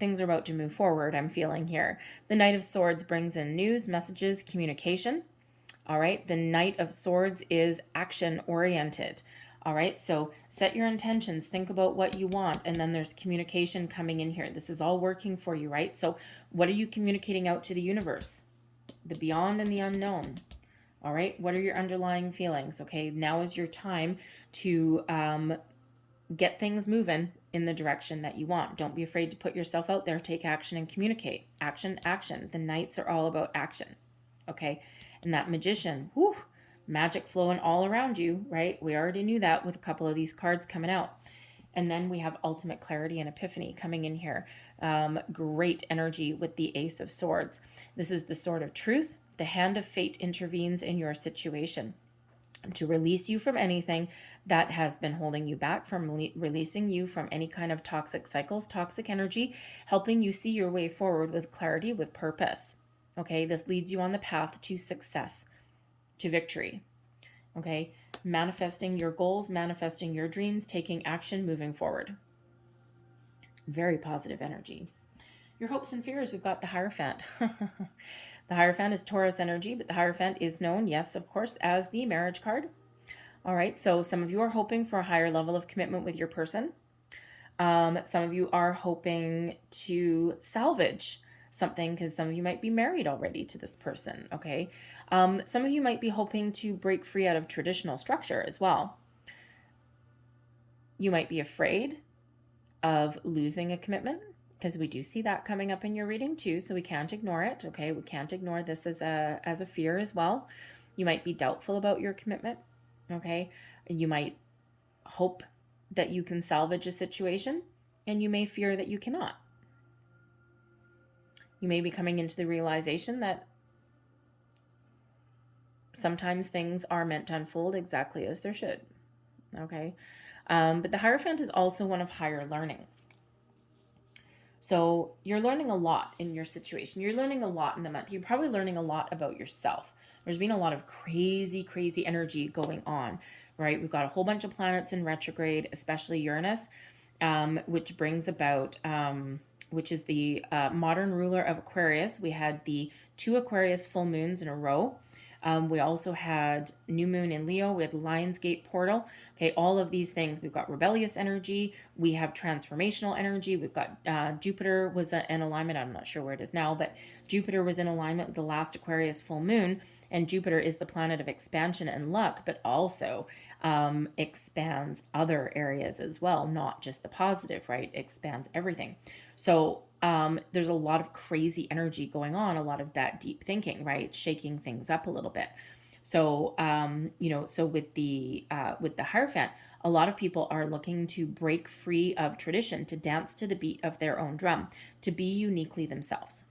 move forward, I'm feeling here. The Knight of Swords brings in news, messages, communication. All right, the Knight of Swords is action oriented. All right, so set your intentions, think about what you want, and then there's communication coming in here. This is all working for you, right? So what are you communicating out to the universe? The beyond and the unknown. All right, what are your underlying feelings? Okay, now is your time to get things moving in the direction that you want. Don't be afraid to put yourself out there, take action and communicate. Action, action. The knights are all about action. Okay. And that Magician, whew, magic flowing all around you, right? We already knew that with a couple of these cards coming out. And then we have ultimate clarity and epiphany coming in here. Great energy with the Ace of Swords. This is the sword of truth. The hand of fate intervenes in your situation to release you from anything that has been holding you back, from releasing you from any kind of toxic cycles, toxic energy, helping you see your way forward with clarity, with purpose. Okay, this leads you on the path to success, to victory. Okay, manifesting your goals, manifesting your dreams, taking action, moving forward. Very positive energy. Your hopes and fears, we've got the Hierophant. The Hierophant is Taurus energy, but the Hierophant is known, yes, of course, as the marriage card. All right, so some of you are hoping for a higher level of commitment with your person. Some of you are hoping to salvage something, because some of you might be married already to this person, okay? Some of you might be hoping to break free out of traditional structure as well. You might be afraid of losing a commitment, because we do see that coming up in your reading too, so we can't ignore it, okay? We can't ignore this as a fear as well. You might be doubtful about your commitment, okay? You might hope that you can salvage a situation, and you may fear that you cannot. You may be coming into the realization that sometimes things are meant to unfold exactly as they should, okay? But the Hierophant is also one of higher learning. So you're learning a lot in your situation. You're learning a lot in the month. You're probably learning a lot about yourself. There's been a lot of crazy, crazy energy going on, right? We've got a whole bunch of planets in retrograde, especially Uranus, which brings about... which is the modern ruler of Aquarius. We had the 2 Aquarius full moons in a row We also had new moon in Leo with Lionsgate portal. Okay, all of these things. We've got rebellious energy. We have transformational energy. We've got Jupiter was in alignment. I'm not sure where it is now, but Jupiter was in alignment with the last Aquarius full moon. And Jupiter is the planet of expansion and luck, but also expands other areas as well, not just the positive, right? Expands everything. So there's a lot of crazy energy going on, a lot of that deep thinking, right? Shaking things up a little bit. So, so with the Hierophant, a lot of people are looking to break free of tradition, to dance to the beat of their own drum, to be uniquely themselves.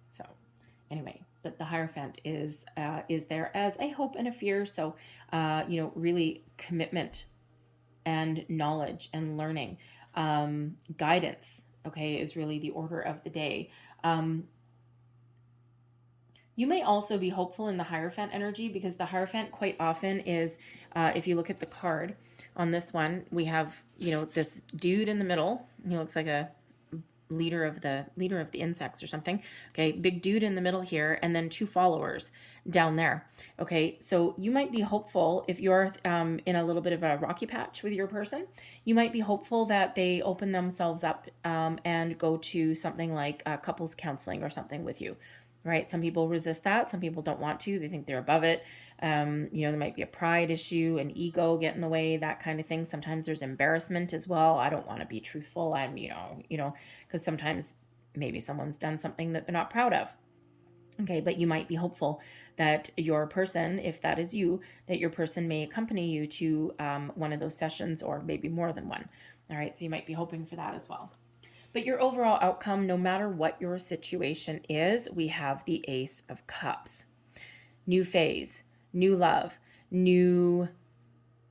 So anyway, but the Hierophant is there as a hope and a fear. So, really commitment and knowledge and learning, guidance, okay, is really the order of the day. You may also be hopeful in the Hierophant energy, because the Hierophant quite often is, if you look at the card on this one, we have, this dude in the middle. He looks like a leader of the insects or something. Okay, big dude in the middle here, and then 2 followers down there. Okay, so you might be hopeful if you're in a little bit of a rocky patch with your person. You might be hopeful that they open themselves up and go to something like couples counseling or something with you. Right? Some people resist that. Some people don't want to. They think they're above it. There might be a pride issue, an ego get in the way, that kind of thing. Sometimes there's embarrassment as well. I don't want to be truthful. I'm, because sometimes maybe someone's done something that they're not proud of. Okay, but you might be hopeful that your person, if that is you, that your person may accompany you to one of those sessions, or maybe more than one. All right, so you might be hoping for that as well. But your overall outcome, no matter what your situation is, we have the Ace of Cups. New phase, new love, new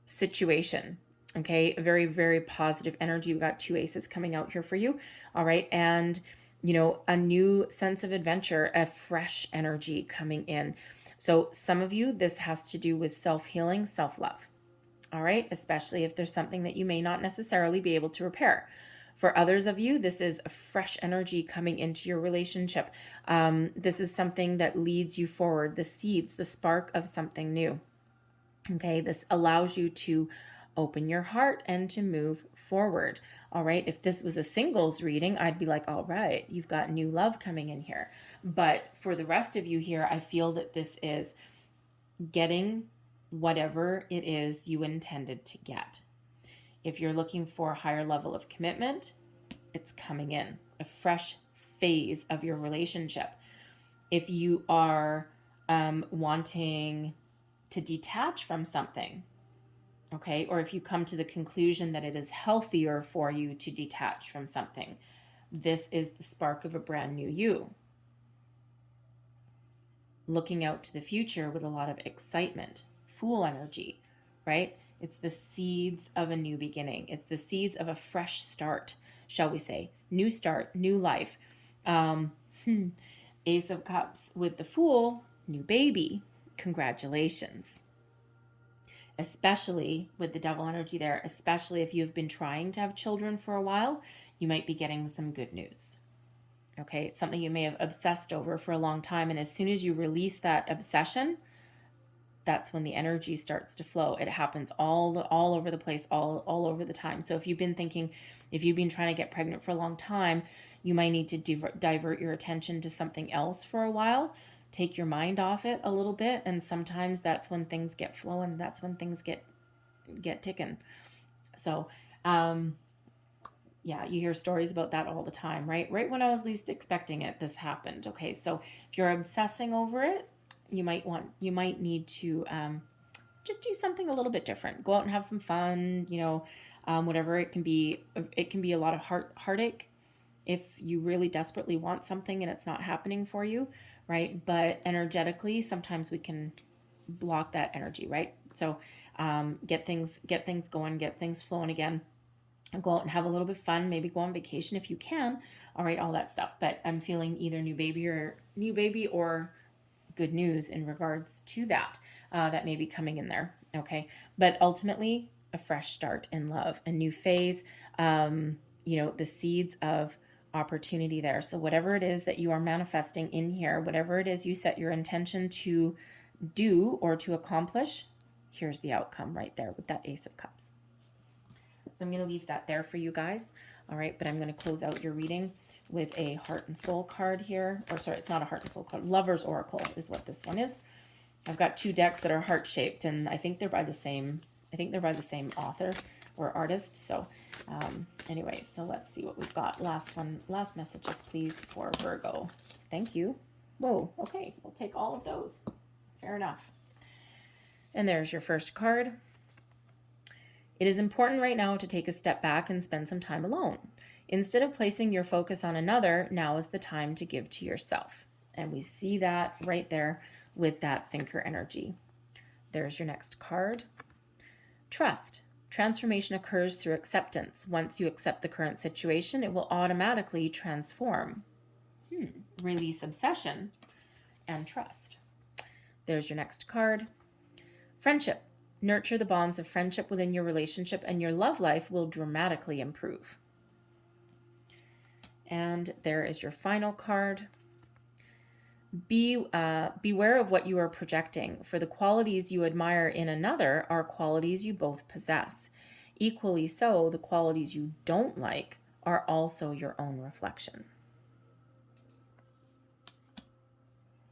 situation. Okay, very, very positive energy. We've got 2 aces coming out here for you. All right, and a new sense of adventure, a fresh energy coming in. So some of you, this has to do with self-healing, self-love. All right, especially if there's something that you may not necessarily be able to repair. For others of you, this is a fresh energy coming into your relationship. This is something that leads you forward, the seeds, the spark of something new. Okay, this allows you to open your heart and to move forward. All right, if this was a singles reading, I'd be like, all right, you've got new love coming in here. But for the rest of you here, I feel that this is getting whatever it is you intended to get. If you're looking for a higher level of commitment, it's coming in, a fresh phase of your relationship. If you are wanting to detach from something, okay, or if you come to the conclusion that it is healthier for you to detach from something, this is the spark of a brand new you. Looking out to the future with a lot of excitement, Fool energy, right? It's the seeds of a new beginning. It's the seeds of a fresh start, shall we say. New start, new life. Ace of Cups with the Fool, new baby. Congratulations. Especially with the Devil energy there, especially if you've been trying to have children for a while, you might be getting some good news. Okay, it's something you may have obsessed over for a long time, and as soon as you release that obsession, that's when the energy starts to flow. It happens all over the place, all over the time. So if you've been trying to get pregnant for a long time, you might need to divert your attention to something else for a while. Take your mind off it a little bit, and sometimes that's when things get flowing. That's when things get ticking. So, yeah, you hear stories about that all the time, right? Right when I was least expecting it, this happened. Okay, so if you're obsessing over it, you might need to just do something a little bit different. Go out and have some fun, whatever it can be. It can be a lot of heartache if you really desperately want something and it's not happening for you, right? But energetically, sometimes we can block that energy, right? So get things going, get things flowing again. Go out and have a little bit of fun. Maybe go on vacation if you can. All right, all that stuff. But I'm feeling either new baby or good news in regards to that may be coming in there. Okay, but ultimately a fresh start in love, a new phase. The seeds of opportunity there. So whatever it is that you are manifesting in here, whatever it is you set your intention to do or to accomplish, here's the outcome right there with that Ace of Cups. So I'm going to leave that there for you guys. All right, but I'm going to close out your reading with a Heart and Soul card here. Or sorry, it's not a Heart and Soul card. Lover's Oracle is what this one is. I've got two decks that are heart-shaped, and I think they're by the same author or artist. So anyway, so let's see what we've got. Last messages, please, for Virgo. Thank you. Whoa, okay, we'll take all of those. Fair enough. And there's your first card. It is important right now to take a step back and spend some time alone. Instead of placing your focus on another, now is the time to give to yourself. And we see that right there with that thinker energy. There's your next card. Trust. Transformation occurs through acceptance. Once you accept the current situation, it will automatically transform. Release obsession and trust. There's your next card. Friendship. Nurture the bonds of friendship within your relationship, and your love life will dramatically improve. And there is your final card. Beware of what you are projecting, for the qualities you admire in another are qualities you both possess. Equally so, the qualities you don't like are also your own reflection.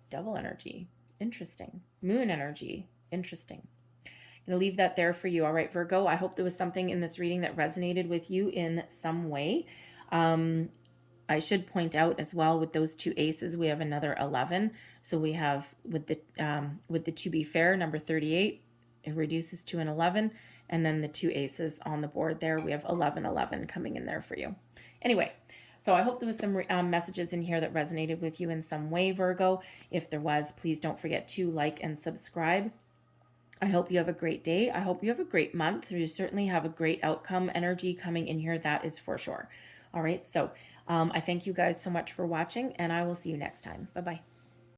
Devil energy. Interesting. Moon energy. Interesting. I'm going to leave that there for you. All right, Virgo, I hope there was something in this reading that resonated with you in some way. I should point out as well, with those two aces, we have another 11. So we have with the To Be Fair, number 38, it reduces to an 11. And then the two aces on the board there, we have 11 coming in there for you. Anyway, so I hope there was some messages in here that resonated with you in some way, Virgo. If there was, please don't forget to like and subscribe. I hope you have a great day. I hope you have a great month. You certainly have a great outcome energy coming in here. That is for sure. All right. So I thank you guys so much for watching, and I will see you next time. Bye-bye.